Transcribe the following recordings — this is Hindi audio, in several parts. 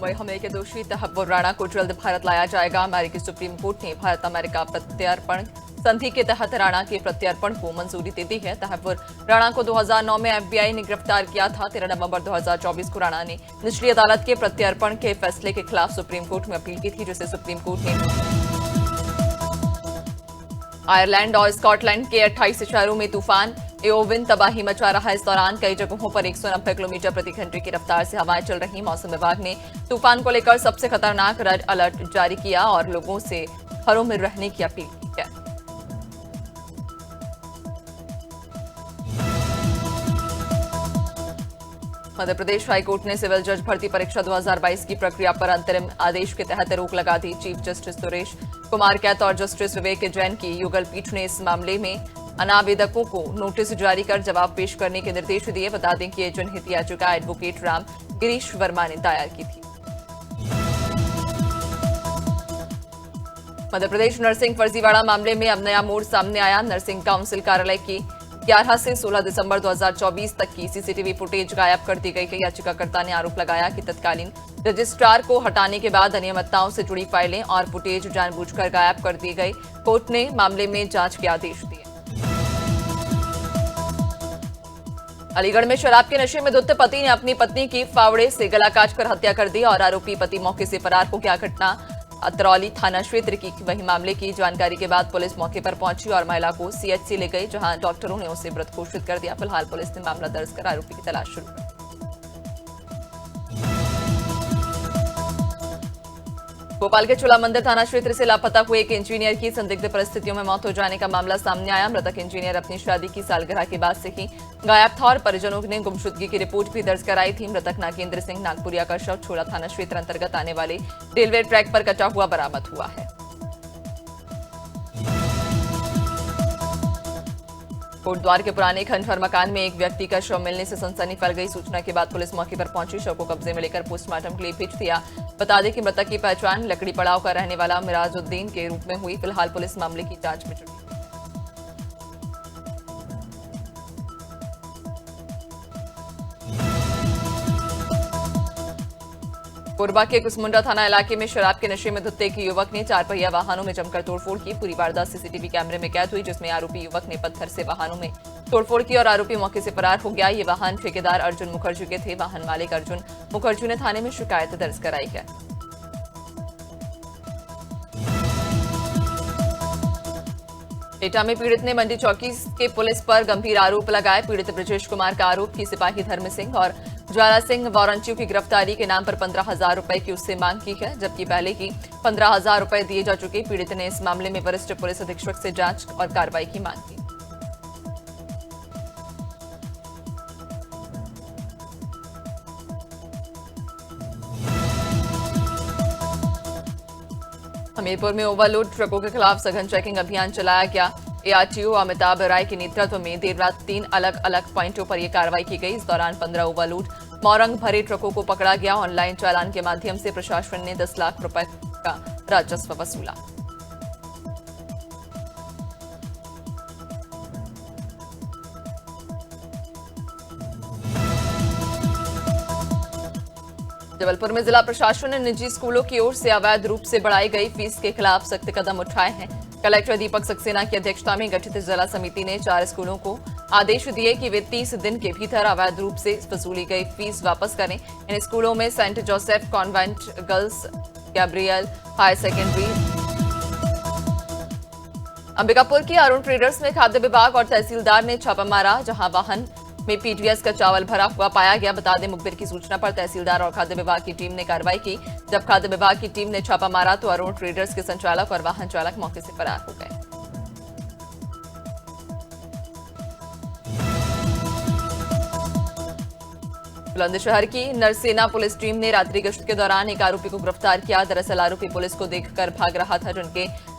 मुंबई हमले के दोषी तहव्वुर राणा को जल्द भारत लाया जाएगा। अमेरिकी सुप्रीम कोर्ट ने भारत अमेरिका प्रत्यर्पण संधि के तहत राणा के प्रत्यर्पण को मंजूरी दे दी है। तहव्वुर राणा को 2009 में एफबीआई ने गिरफ्तार किया था। 13 नवंबर 2024 को राणा ने निचली अदालत के प्रत्यर्पण के फैसले के खिलाफ सुप्रीम कोर्ट में अपील की थी, जिसे सुप्रीम कोर्ट ने आयरलैंड और स्कॉटलैंड के 28 शहरों में तूफान एओविन तबाही मचा रहा है। इस दौरान कई जगहों पर 190 किलोमीटर प्रति घंटे की रफ्तार से हवाएं चल रही। मौसम विभाग ने तूफान को लेकर सबसे खतरनाक रेड अलर्ट जारी किया और लोगों से घरों में रहने की अपील की है। मध्य प्रदेश हाईकोर्ट ने सिविल जज भर्ती परीक्षा 2022 की प्रक्रिया पर अंतरिम आदेश के तहत रोक लगा दी। चीफ जस्टिस सुरेश कुमार कैत और जस्टिस विवेक जैन की युगल पीठ ने इस मामले में अनावेदकों को नोटिस जारी कर जवाब पेश करने के निर्देश दिए। बता दें कि ये जनहित याचिका एडवोकेट राम गिरीश वर्मा ने दायर की थी। मध्य प्रदेश नर्सिंग फर्जीवाड़ा मामले में अब नया मोड़ सामने आया। नर्सिंग काउंसिल कार्यालय की 11 से 16 दिसंबर 2024 तक की सीसीटीवी फुटेज गायब कर दी गई। याचिकाकर्ता ने आरोप लगाया कि तत्कालीन रजिस्ट्रार को हटाने के बाद अनियमितताओं से जुड़ी फाइलें और फुटेज जानबूझकर गायब कर दी गई। कोर्ट ने मामले में जांच के आदेश दिए। अलीगढ़ में शराब के नशे में धुत पति ने अपनी पत्नी की फावड़े से गला काटकर हत्या कर दी और आरोपी पति मौके से फरार हो गया। घटना अतरौली थाना क्षेत्र की वही मामले की जानकारी के बाद पुलिस मौके पर पहुंची और महिला को सीएचसी ले गई, जहां डॉक्टरों ने उसे मृत घोषित कर दिया। फिलहाल पुलिस ने मामला दर्ज कर आरोपी की तलाश शुरू कर दी। भोपाल के चूला मंदिर थाना क्षेत्र से लापता हुए एक इंजीनियर की संदिग्ध परिस्थितियों में मौत हो जाने का मामला सामने आया। मृतक इंजीनियर अपनी शादी की सालगिरह के बाद से ही गायब था और परिजनों ने गुमशुदगी की रिपोर्ट भी दर्ज कराई थी। मृतक नागेंद्र सिंह नागपुरिया का शव छोला थाना क्षेत्र अंतर्गत आने वाले रेलवे ट्रैक पर कटा हुआ बरामद हुआ है। कोटद्वार के पुराने खंडहर मकान में एक व्यक्ति का शव मिलने से सनसनी फैल गई। सूचना के बाद पुलिस मौके पर पहुंची, शव को कब्जे में लेकर पोस्टमार्टम के लिए भेज दिया। बता दें कि मृतक की पहचान लकड़ी पड़ाव का रहने वाला मिराजुद्दीन के रूप में हुई। फिलहाल पुलिस मामले की जांच में जुटी। कोरबा के कुसमुंडा थाना इलाके में शराब के नशे में धुत एक युवक ने 4 पहिया वाहनों में जमकर तोड़फोड़ की। पूरी वारदात सीसीटीवी कैमरे में कैद हुई, जिसमें आरोपी युवक ने पत्थर से वाहनों में तोड़फोड़ की और आरोपी मौके से फरार हो गया। ये वाहन ठेकेदार अर्जुन मुखर्जी के थे। वाहन मालिक अर्जुन मुखर्जी ने थाने में शिकायत दर्ज कराई है। एटा में पीड़ित ने मंडी चौकी के पुलिस पर गंभीर आरोप लगाए। पीड़ित ब्रजेश कुमार का आरोप की सिपाही धर्म सिंह और ज्वाला सिंह वारंटियों की गिरफ्तारी के नाम पर 15,000 रुपए की उससे मांग की है, जबकि पहले ही 15,000 रुपए दिए जा चुके। पीड़ित ने इस मामले में वरिष्ठ पुलिस अधीक्षक से जांच और कार्रवाई की मांग की। हमीरपुर में ओवरलोड ट्रकों के खिलाफ सघन चेकिंग अभियान चलाया गया। एआरटीओ अमिताभ राय के नेतृत्व में देर रात 3 अलग अलग पॉइंटों पर यह कार्रवाई की गई। इस दौरान 15 ओवरलोड मौरंग भरे ट्रकों को पकड़ा गया। ऑनलाइन चालान के माध्यम से प्रशासन ने 10 लाख रुपए का राजस्व वसूला। जबलपुर में जिला प्रशासन ने निजी स्कूलों की ओर से अवैध रूप से बढ़ाई गई फीस के खिलाफ सख्त कदम उठाए हैं। कलेक्टर दीपक सक्सेना की अध्यक्षता में गठित जिला समिति ने 4 स्कूलों को आदेश दिए कि वे 30 दिन के भीतर अवैध रूप से वसूली गई फीस वापस करें। इन स्कूलों में Saint Joseph convent girls, Gabriel higher secondary, Ambikapur के अरुण ट्रेडर्स में खाद्य विभाग और तहसीलदार ने छापा मारा, जहां वाहन में पीडीएस का चावल भरा हुआ पाया गया। बता दें, मुखबिर की सूचना पर तहसीलदार और खाद्य विभाग की टीम ने कार्रवाई की। जब खाद्य विभाग की टीम ने छापा मारा तो अरुण ट्रेडर्स के संचालक और वाहन चालक मौके से फरार हो गए। बुलंदशहर की नरसेना पुलिस टीम ने रात्रि गश्त के दौरान एक आरोपी को गिरफ्तार किया। दरअसल आरोपी पुलिस को देखकर भाग रहा था,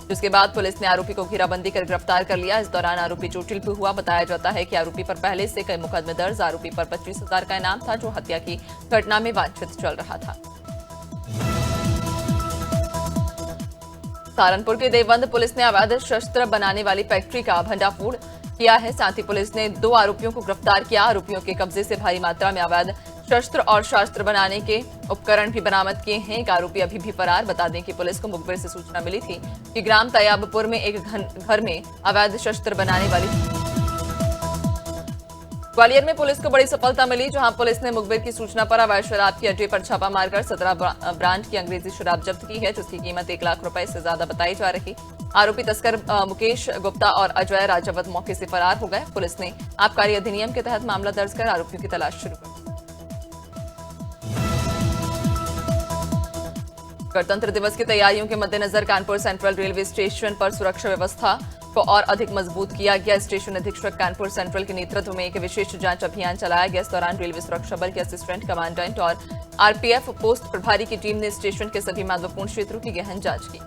जिसके बाद पुलिस ने आरोपी को घेराबंदी कर गिरफ्तार कर लिया। इस दौरान आरोपी चोटिल भी हुआ। बताया जाता है कि आरोपी पर पहले से कई मुकदमे दर्ज। आरोपी पर 25,000 का इनाम था, जो हत्या की घटना में वांछित चल रहा था। सहारनपुर के देवबंद पुलिस ने अवैध शस्त्र बनाने वाली फैक्ट्री का भंडाफोड़ किया है। साथ ही पुलिस ने 2 आरोपियों को गिरफ्तार किया। आरोपियों के कब्जे से भारी मात्रा में अवैध शस्त्र और शास्त्र बनाने के उपकरण भी बरामद किए हैं। एक आरोपी अभी भी फरार। बता दें कि पुलिस को मुखबिर से सूचना मिली थी कि ग्राम तैयबपुर में एक घर में अवैध शस्त्र बनाने वाली। ग्वालियर में पुलिस को बड़ी सफलता मिली, जहां पुलिस ने मुखबिर की सूचना पर अवैध शराब की अड्डे पर छापा मारकर 17 ब्रांड की अंग्रेजी शराब जब्त की है, जिसकी कीमत 1 लाख रुपए से ज्यादा बताई जा रही। आरोपी तस्कर मुकेश गुप्ता और अजय राजावत मौके से फरार हो गए। पुलिस ने आबकारी अधिनियम के तहत मामला दर्ज कर आरोपियों की तलाश शुरू कर दी। गणतंत्र दिवस की तैयारियों के मद्देनजर कानपुर सेंट्रल रेलवे स्टेशन पर सुरक्षा व्यवस्था को और अधिक मजबूत किया गया। स्टेशन अधीक्षक कानपुर सेंट्रल के नेतृत्व में एक विशेष जांच अभियान चलाया गया। इस दौरान रेलवे सुरक्षा बल के असिस्टेंट कमांडेंट और आरपीएफ पोस्ट प्रभारी की टीम ने स्टेशन के सभी महत्वपूर्ण क्षेत्रों की गहन जांच की।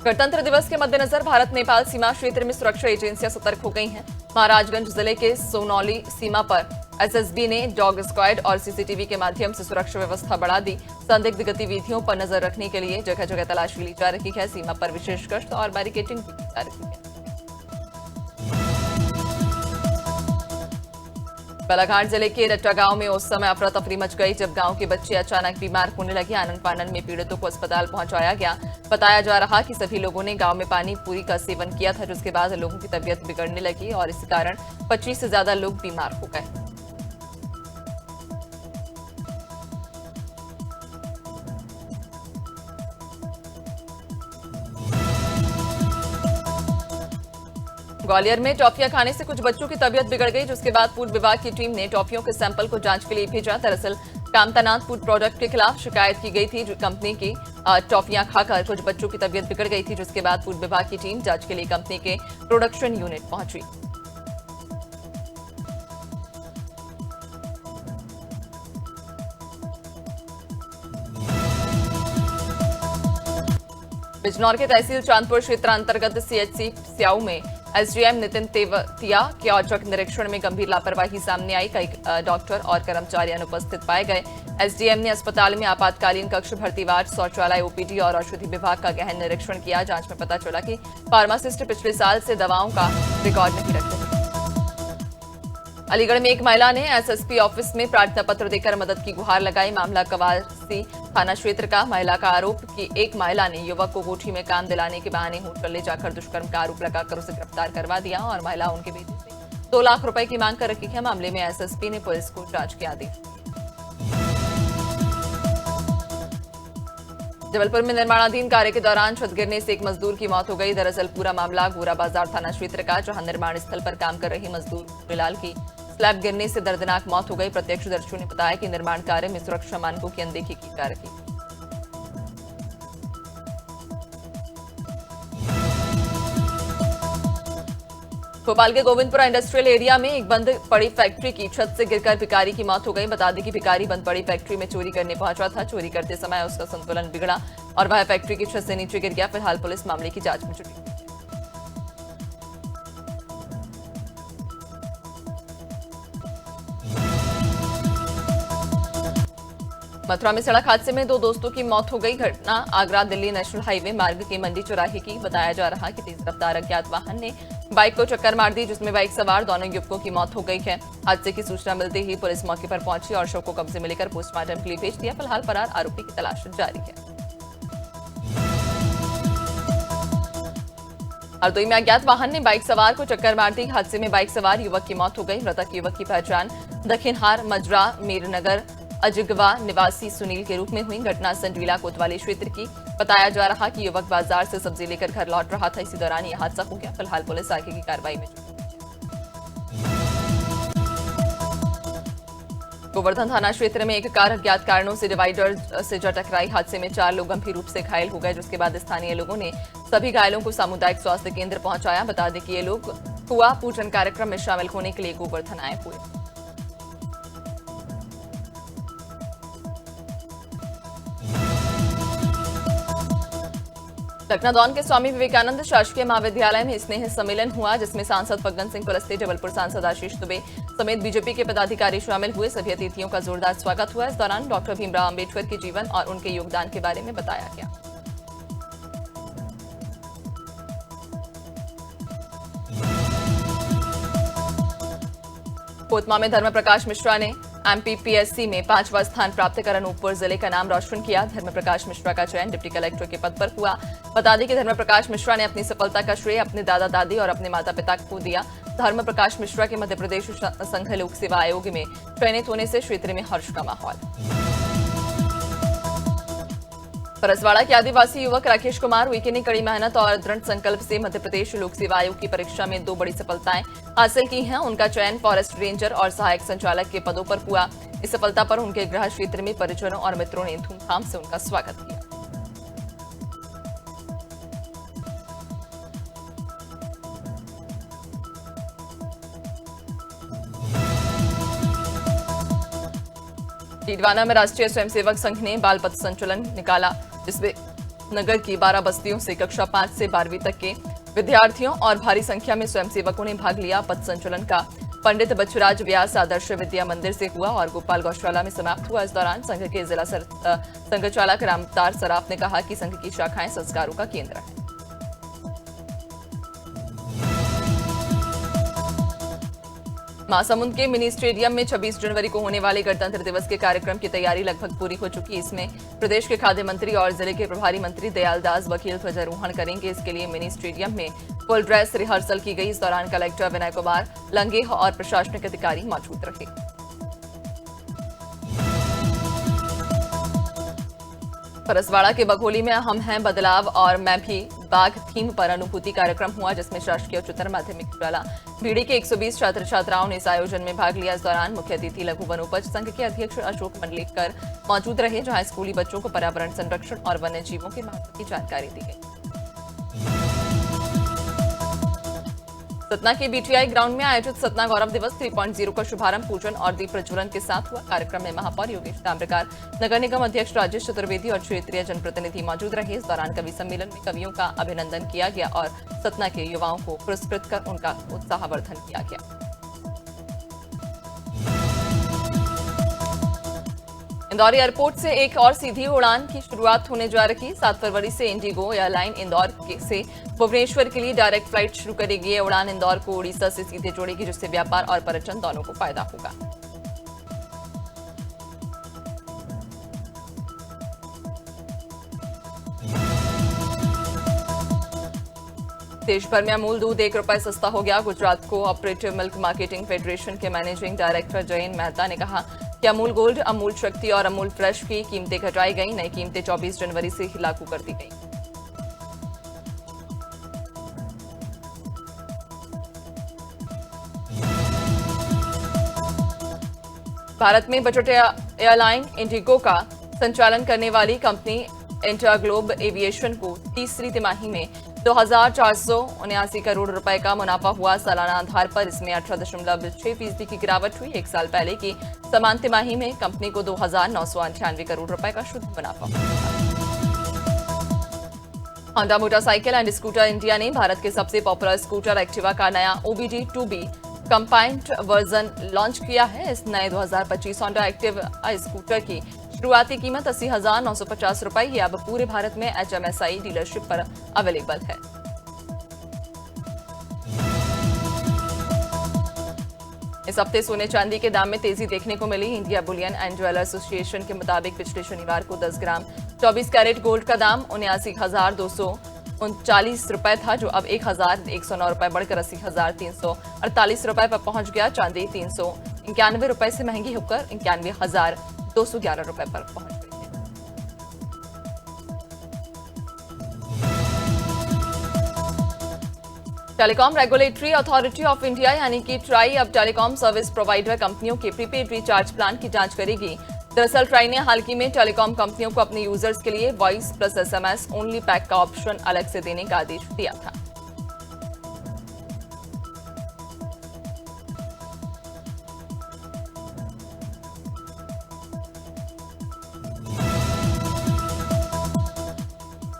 गणतंत्र दिवस के मद्देनजर भारत नेपाल सीमा क्षेत्र में सुरक्षा एजेंसियां सतर्क हो गई हैं। महाराजगंज जिले के सोनौली सीमा पर एसएसबी ने डॉग स्क्वाड और सीसीटीवी के माध्यम से सुरक्षा व्यवस्था बढ़ा दी। संदिग्ध गतिविधियों पर नजर रखने के लिए जगह जगह तलाशी ली जा रही है। सीमा पर विशेष गश्त और बैरिकेडिंग भी की जा रही है। बालाघाट जिले के रट्टा गांव में उस समय अफरा तफरी मच गई जब गांव के बच्चे अचानक बीमार होने लगे। आनन फानन में पीड़ितों को अस्पताल पहुंचाया गया। बताया जा रहा कि सभी लोगों ने गांव में पानी पूरी का सेवन किया था, जिसके बाद लोगों की तबीयत बिगड़ने लगी और इस कारण 25 से ज्यादा लोग बीमार हो गए। ग्वालियर में टॉफियां खाने से कुछ बच्चों की तबीयत बिगड़ गई, जिसके बाद फूड विभाग की टीम ने टॉफियों के सैंपल को जांच के लिए भेजा। दरअसल कामतानाथ फूड प्रोडक्ट के खिलाफ शिकायत की गई थी। जो कंपनी की टॉफियां खाकर कुछ बच्चों की तबीयत बिगड़ गई थी, जिसके बाद फूड विभाग की टीम जांच के लिए कंपनी के प्रोडक्शन यूनिट पहुंची। बिजनौर के तहसील चांदपुर क्षेत्र अंतर्गत सीएचसी स्याऊ में एसडीएम नितिन तेवतिया के औचक निरीक्षण में गंभीर लापरवाही सामने आई। कई डॉक्टर और कर्मचारी अनुपस्थित पाए गए। एसडीएम ने अस्पताल में आपातकालीन कक्ष, भर्ती वार्ड, शौचालय, ओपीडी और औषधि विभाग का गहन निरीक्षण किया। जांच में पता चला कि फार्मासिस्ट पिछले साल से दवाओं का रिकॉर्ड नहीं रख रहे। अलीगढ़ में एक महिला ने एसएसपी ऑफिस में प्रार्थना पत्र देकर मदद की गुहार लगाई। मामला कवासी थाना क्षेत्र का। महिला का आरोप कि एक महिला ने युवक को कोठी में काम दिलाने के बहाने होटल ले जाकर दुष्कर्म का आरोप लगाकर उसे गिरफ्तार करवा दिया और महिला उनके बेटे से 2 लाख रुपए की मांग कर रखी है। मामले में एसएसपी ने पुलिस को जांच के आदेश दिए। जबलपुर में निर्माणाधीन कार्य के दौरान छत गिरने से एक मजदूर की मौत हो गई। दरअसल पूरा मामला गोरा बाजार थाना क्षेत्र का, जहां निर्माण स्थल पर काम कर रही मजदूर बिलाल की स्लैब गिरने से दर्दनाक मौत हो गई। प्रत्यक्षदर्शियों ने बताया कि निर्माण कार्य में सुरक्षा मानकों की अनदेखी की जा रही। भोपाल के गोविंदपुरा इंडस्ट्रियल एरिया में एक बंद पड़ी फैक्ट्री की छत से गिरकर भिखारी की मौत हो गई। बता दें कि भिखारी बंद पड़ी फैक्ट्री में चोरी करने पहुंचा था। चोरी करते समय उसका संतुलन बिगड़ा और वह फैक्ट्री की छत से नीचे गिर गया। फिलहाल पुलिस मामले की जांच में जुटी। मथुरा में सड़क हादसे में 2 दोस्तों की मौत हो गई। घटना आगरा दिल्ली नेशनल हाईवे मार्ग के मंडी चौराहे की। बताया जा रहा कि तेज रफ्तार अज्ञात वाहन ने बाइक को टक्कर मार दी, जिसमें बाइक सवार दोनों युवकों की मौत हो गई है। हादसे की सूचना मिलते ही पुलिस मौके पर पहुंची और शव को कब्जे में लेकर पोस्टमार्टम के लिए भेज दिया। फिलहाल फरार आरोपी की तलाश जारी है। हरदोई में अज्ञात वाहन ने बाइक सवार को टक्कर मार दी। हादसे में बाइक सवार युवक की मौत हो गई। मृतक युवक की पहचान दखिनहार मजरा मीरनगर अजगवा निवासी सुनील के रूप में हुई। घटना संडीला कोतवाली क्षेत्र की। बताया जा रहा कि युवक बाजार से सब्जी लेकर घर लौट रहा था। इसी दौरान यह हादसा हो गया। फिलहाल पुलिस आगे की कार्रवाई में जुटी। गोवर्धन थाना क्षेत्र में एक कार अज्ञात कारणों से डिवाइडर से जा टकराई। हादसे में 4 लोग गंभीर रूप से घायल हो गए, जिसके बाद स्थानीय लोगों ने सभी घायलों को सामुदायिक स्वास्थ्य केंद्र पहुंचाया। बता दें कि ये लोग कुआ पूजन कार्यक्रम में शामिल होने के लिए गोवर्धन आए हुए। लखनऊ के स्वामी विवेकानंद शासकीय महाविद्यालय में स्नेह सम्मेलन हुआ, जिसमें सांसद फग्गन सिंह कुलस्ते, जबलपुर सांसद आशीष दुबे समेत बीजेपी के पदाधिकारी शामिल हुए। सभी अतिथियों का जोरदार स्वागत हुआ। इस दौरान डॉक्टर भीमराव अंबेडकर के जीवन और उनके योगदान के बारे में बताया गया। कोतमा में धर्म प्रकाश मिश्रा ने एमपीपीएससी में 5वां स्थान प्राप्त कर अनूपपुर जिले का नाम रोशन किया। धर्म प्रकाश मिश्रा का चयन डिप्टी कलेक्टर के पद पर हुआ। बता दें कि धर्म प्रकाश मिश्रा ने अपनी सफलता का श्रेय अपने दादा दादी और अपने माता पिता को दिया। धर्म प्रकाश मिश्रा के मध्य प्रदेश संघ लोक सेवा आयोग में चयनित होने से क्षेत्र में हर्ष का माहौल। परसवाड़ा के आदिवासी युवक राकेश कुमार उइके ने कड़ी मेहनत और दृढ़ संकल्प से मध्य प्रदेश लोक सेवा आयोग की परीक्षा में 2 बड़ी सफलताएं हासिल की हैं। उनका चयन फॉरेस्ट रेंजर और सहायक संचालक के पदों पर हुआ। इस सफलता पर उनके गृह क्षेत्र में परिजनों और मित्रों ने धूमधाम से उनका स्वागत किया। डीडवाना में राष्ट्रीय स्वयंसेवक संघ ने बाल पथ संचलन निकाला, जिसमें नगर की 12 बस्तियों से कक्षा 5 से 12वीं तक के विद्यार्थियों और भारी संख्या में स्वयंसेवकों ने भाग लिया। पथ संचलन का पंडित बच्चूराज व्यास आदर्श विद्या मंदिर से हुआ और गोपाल गौशाला में समाप्त हुआ। इस दौरान संघ के जिला संघ चालक रामतार सराफ ने कहा कि संघ की शाखाएं संस्कारों का केंद्र है। महासमुंद के मिनी स्टेडियम में 26 जनवरी को होने वाले गणतंत्र दिवस के कार्यक्रम की तैयारी लगभग पूरी हो चुकी है। इसमें प्रदेश के खाद्य मंत्री और जिले के प्रभारी मंत्री दयाल दास वकील ध्वजारोहण करेंगे। इसके लिए मिनी स्टेडियम में फुल ड्रेस रिहर्सल की गई। इस दौरान कलेक्टर विनय कुमार लंगेह और प्रशासनिक अधिकारी मौजूद रहे। परसवाड़ा के बघोली में हम हैं बदलाव और मैं भी बाघ थीम पर अनुभूति कार्यक्रम हुआ, जिसमें शासकीय उच्चतर माध्यमिक विद्यालय बीड़ी के 120 छात्र छात्राओं ने इस आयोजन में भाग लिया। इस दौरान मुख्य अतिथि लघु वनोपज संघ के अध्यक्ष अशोक मंडलेकर मौजूद रहे, जहां स्कूली बच्चों को पर्यावरण संरक्षण और वन्य जीवों के महत्व की जानकारी दी गई। सतना के बीटीआई ग्राउंड में आयोजित सतना गौरव दिवस 3.0 का शुभारंभ पूजन और दीप प्रज्वलन के साथ हुआ। कार्यक्रम में महापौर योगेश ताम्रकार, नगर निगम अध्यक्ष राजेश चतुर्वेदी और क्षेत्रीय जनप्रतिनिधि मौजूद रहे। इस दौरान कवि सम्मेलन में कवियों का अभिनंदन किया गया और सतना के युवाओं को पुरस्कृत कर उनका उत्साहवर्धन किया गया। इंदौर एयरपोर्ट से एक और सीधी उड़ान की शुरुआत होने जा रही। 7 फरवरी से इंडिगो एयरलाइन इंदौर से भुवनेश्वर के लिए डायरेक्ट फ्लाइट शुरू करेगी। ये उड़ान इंदौर को उड़ीसा से सीधे जोड़ेगी, जिससे व्यापार और पर्यटन दोनों को फायदा होगा। देश भर में अमूल दूध ₹1 सस्ता हो गया। Gujarat co operative milk marketing federation के मैनेजिंग डायरेक्टर जयंत मेहता ने कहा कि अमूल गोल्ड, अमूल शक्ति और अमूल फ्रेश की कीमतें घटाई गई। नई कीमतें 24 जनवरी से ही लागू कर दी गई। भारत में बजट एयरलाइन इंडिगो का संचालन करने वाली कंपनी इंटरग्लोब एविएशन को तीसरी तिमाही में 2,479 करोड़ रुपए का मुनाफा हुआ। सालाना आधार पर इसमें 18.6% की गिरावट हुई। एक साल पहले की समान तिमाही में कंपनी को 2,998 करोड़ रुपए का शुद्ध मुनाफा हुआ। Honda motorcycle and scooter India ने भारत के सबसे पॉपुलर स्कूटर एक्टिवा का नया OBD 2B combined version launch किया है। इस नए 2025 होंडा एक्टिवा स्कूटर की शुरुआती कीमत 80,950 रुपए ही अब पूरे भारत में HMSI डीलरशिप पर अवेलेबल है। इस हफ्ते सोने चांदी के दाम में तेजी देखने को मिली। India bullion and jeweller association के मुताबिक पिछले शनिवार को 10 ग्राम 24 कैरेट गोल्ड का दाम 79,239 रुपए था, जो अब 1,109 रुपए बढ़कर 80,348 रुपए पर पहुंच गया। चांदी 391 रुपए से महंगी होकर 91,211 रुपए पर पहुंच गई। Telecom regulatory authority of India यानी कि ट्राई अब टेलीकॉम सर्विस प्रोवाइडर कंपनियों के प्रीपेड रिचार्ज प्लान की जांच करेगी। दरअसल ट्राई ने हाल ही में टेलीकॉम कंपनियों को अपने यूजर्स के लिए voice plus SMS only pack का ऑप्शन अलग से देने का आदेश दिया था।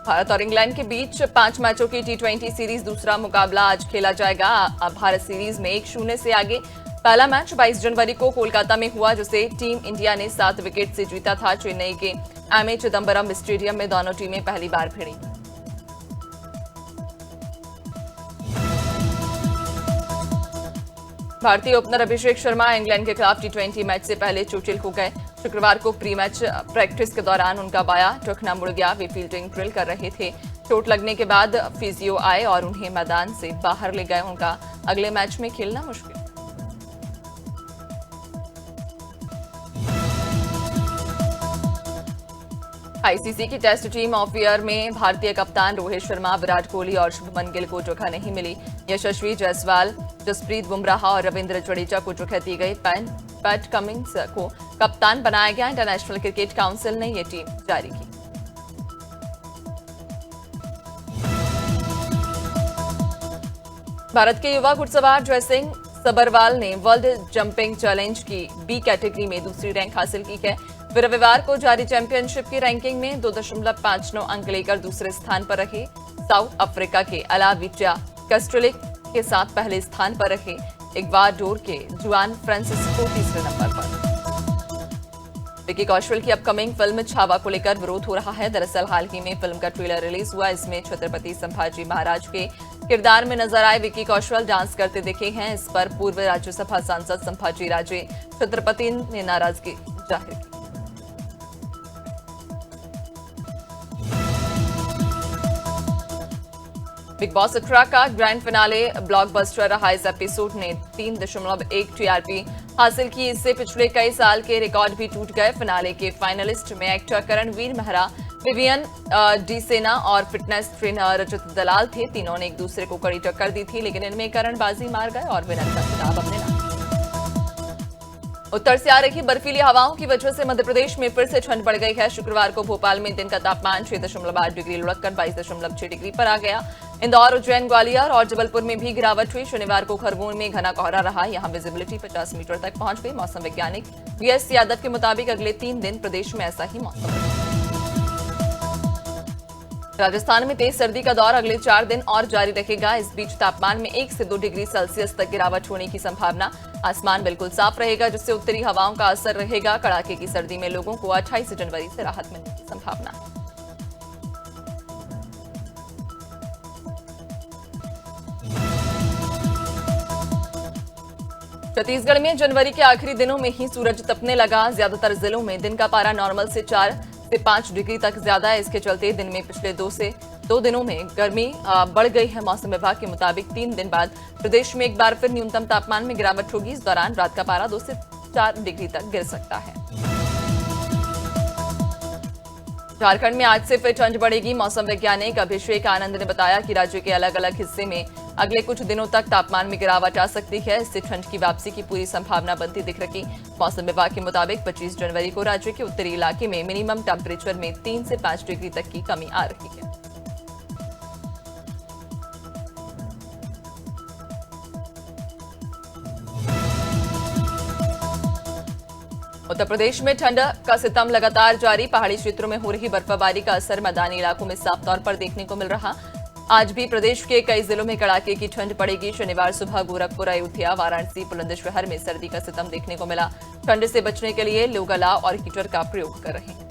भारत और इंग्लैंड के बीच 5 मैचों की T20 सीरीज दूसरा मुकाबला आज खेला जाएगा। भारत सीरीज में 1-0 से आगे। पहला मैच 22 जनवरी को कोलकाता में हुआ, जिसे टीम इंडिया ने 7 विकेट से जीता था। चेन्नई के एमए चिदम्बरम स्टेडियम में दोनों टीमें पहली बार भिड़ी। भारतीय ओपनर अभिषेक शर्मा इंग्लैंड के खिलाफ टी20 मैच से पहले चोटिल हो गए। शुक्रवार को प्री मैच प्रैक्टिस के दौरान उनका बायां टखना मुड़ गया। वे फील्डिंग ड्रिल कर रहे थे। चोट लगने के बाद फिजियो आए और उन्हें मैदान से बाहर ले गए। उनका अगले मैच में खेलना मुश्किल। आईसीसी की टेस्ट टीम ऑफ ईयर में भारतीय कप्तान रोहित शर्मा, विराट कोहली और शुभमन गिल को जगह नहीं मिली। यशस्वी जायसवाल, जसप्रीत बुमराह और रविंद्र जडेजा को जगह दी गई। पैट कमिंस को कप्तान बनाया गया। इंटरनेशनल क्रिकेट काउंसिल ने यह टीम जारी की। भारत के युवा घुड़सवार जयसिंह सबरवाल ने वर्ल्ड जंपिंग चैलेंज की बी कैटेगरी में दूसरी रैंक हासिल की है। वे रविवार को जारी चैंपियनशिप की रैंकिंग में 2.59 अंक लेकर दूसरे स्थान पर रहे। साउथ अफ्रीका के अलाविटा कैस्ट्रेलिक के साथ पहले स्थान पर रहे। इक्वाडोर के जुआन फ्रांसिस्को तीसरे नंबर पर। विकी कौशल की अपकमिंग फिल्म छावा को लेकर विरोध हो रहा है। दरअसल हाल ही में फिल्म का ट्रेलर रिलीज हुआ। इसमें छत्रपति संभाजी महाराज के किरदार में नजर आए विकी कौशल डांस करते दिखे हैं। इस पर पूर्व राज्यसभा सांसद संभाजी राजे छत्रपति ने नाराजगी जाहिर की। बिग बॉस 18 का ग्रैंड फिनाले ब्लॉकबस्टर रहा। इस एपिसोड ने 3.1 टीआरपी हासिल की। इससे पिछले कई साल के रिकॉर्ड भी टूट गए। फिनाले के फाइनलिस्ट में actor Karanveer Mehra, Vivian Dsena और फिटनेस ट्रेनर रजत दलाल थे। तीनों ने एक दूसरे को कड़ी टक्कर दी थी, लेकिन इनमें करण बाजी मार गए और विनर का खिताब अपने नाम। उत्तर से आ रही बर्फीली हवाओं की वजह से मध्य प्रदेश में फिर से ठंड बढ़ गई है। शुक्रवार को भोपाल में दिन का तापमान 6.8 डिग्री लुढ़ककर 22.6 डिग्री पर आ गया। इंदौर, उज्जैन, ग्वालियर और जबलपुर में भी गिरावट हुई। शनिवार को खरगोन में घना कोहरा रहा। यहां विजिबिलिटी 50 मीटर तक पहुंच गई। मौसम वैज्ञानिक वीएस यादव के मुताबिक अगले 3 दिन प्रदेश में ऐसा ही मौसम रहेगा। राजस्थान में तेज सर्दी का दौर अगले 4 दिन और जारी रहेगा। इस बीच तापमान में 1 से 2 डिग्री सेल्सियस तक गिरावट होने की संभावना। आसमान बिल्कुल साफ रहेगा, जिससे उत्तरी हवाओं का असर रहेगा। कड़ाके की सर्दी में लोगों को 28 जनवरी से राहत मिलने की संभावना है। छत्तीसगढ़ में जनवरी के आखिरी दिनों में ही सूरज तपने लगा। ज्यादातर जिलों में दिन का पारा नॉर्मल से 4 से 5 डिग्री तक ज्यादा है। इसके चलते दिन में पिछले 2 दिनों में गर्मी बढ़ गई है। मौसम विभाग के मुताबिक 3 दिन बाद प्रदेश में एक बार फिर न्यूनतम तापमान में गिरावट होगी। इस दौरान रात का पारा 2 से 4 डिग्री तक गिर सकता है। झारखंड में आज से फिर ठंड बढ़ेगी। मौसम वैज्ञानिक अभिषेक आनंद ने बताया कि राज्य के अलग अलग हिस्से में अगले कुछ दिनों तक तापमान में गिरावट आ सकती है। इससे ठंड की वापसी की पूरी संभावना बनती दिख रही। मौसम विभाग के मुताबिक 25 जनवरी को राज्य के उत्तरी इलाके में मिनिमम टेम्परेचर में 3 से 5 डिग्री तक की कमी आ रही है। उत्तर प्रदेश में ठंड का सितम लगातार जारी। पहाड़ी क्षेत्रों में हो रही बर्फबारी का असर मैदानी इलाकों में साफ तौर पर देखने को मिल रहा। आज भी प्रदेश के कई जिलों में कड़ाके की ठंड पड़ेगी। शनिवार सुबह गोरखपुर, अयोध्या, वाराणसी, बुलंदशहर में सर्दी का सितम देखने को मिला। ठंड से बचने के लिए लोग अलाव और हीटर का प्रयोग कर रहे हैं।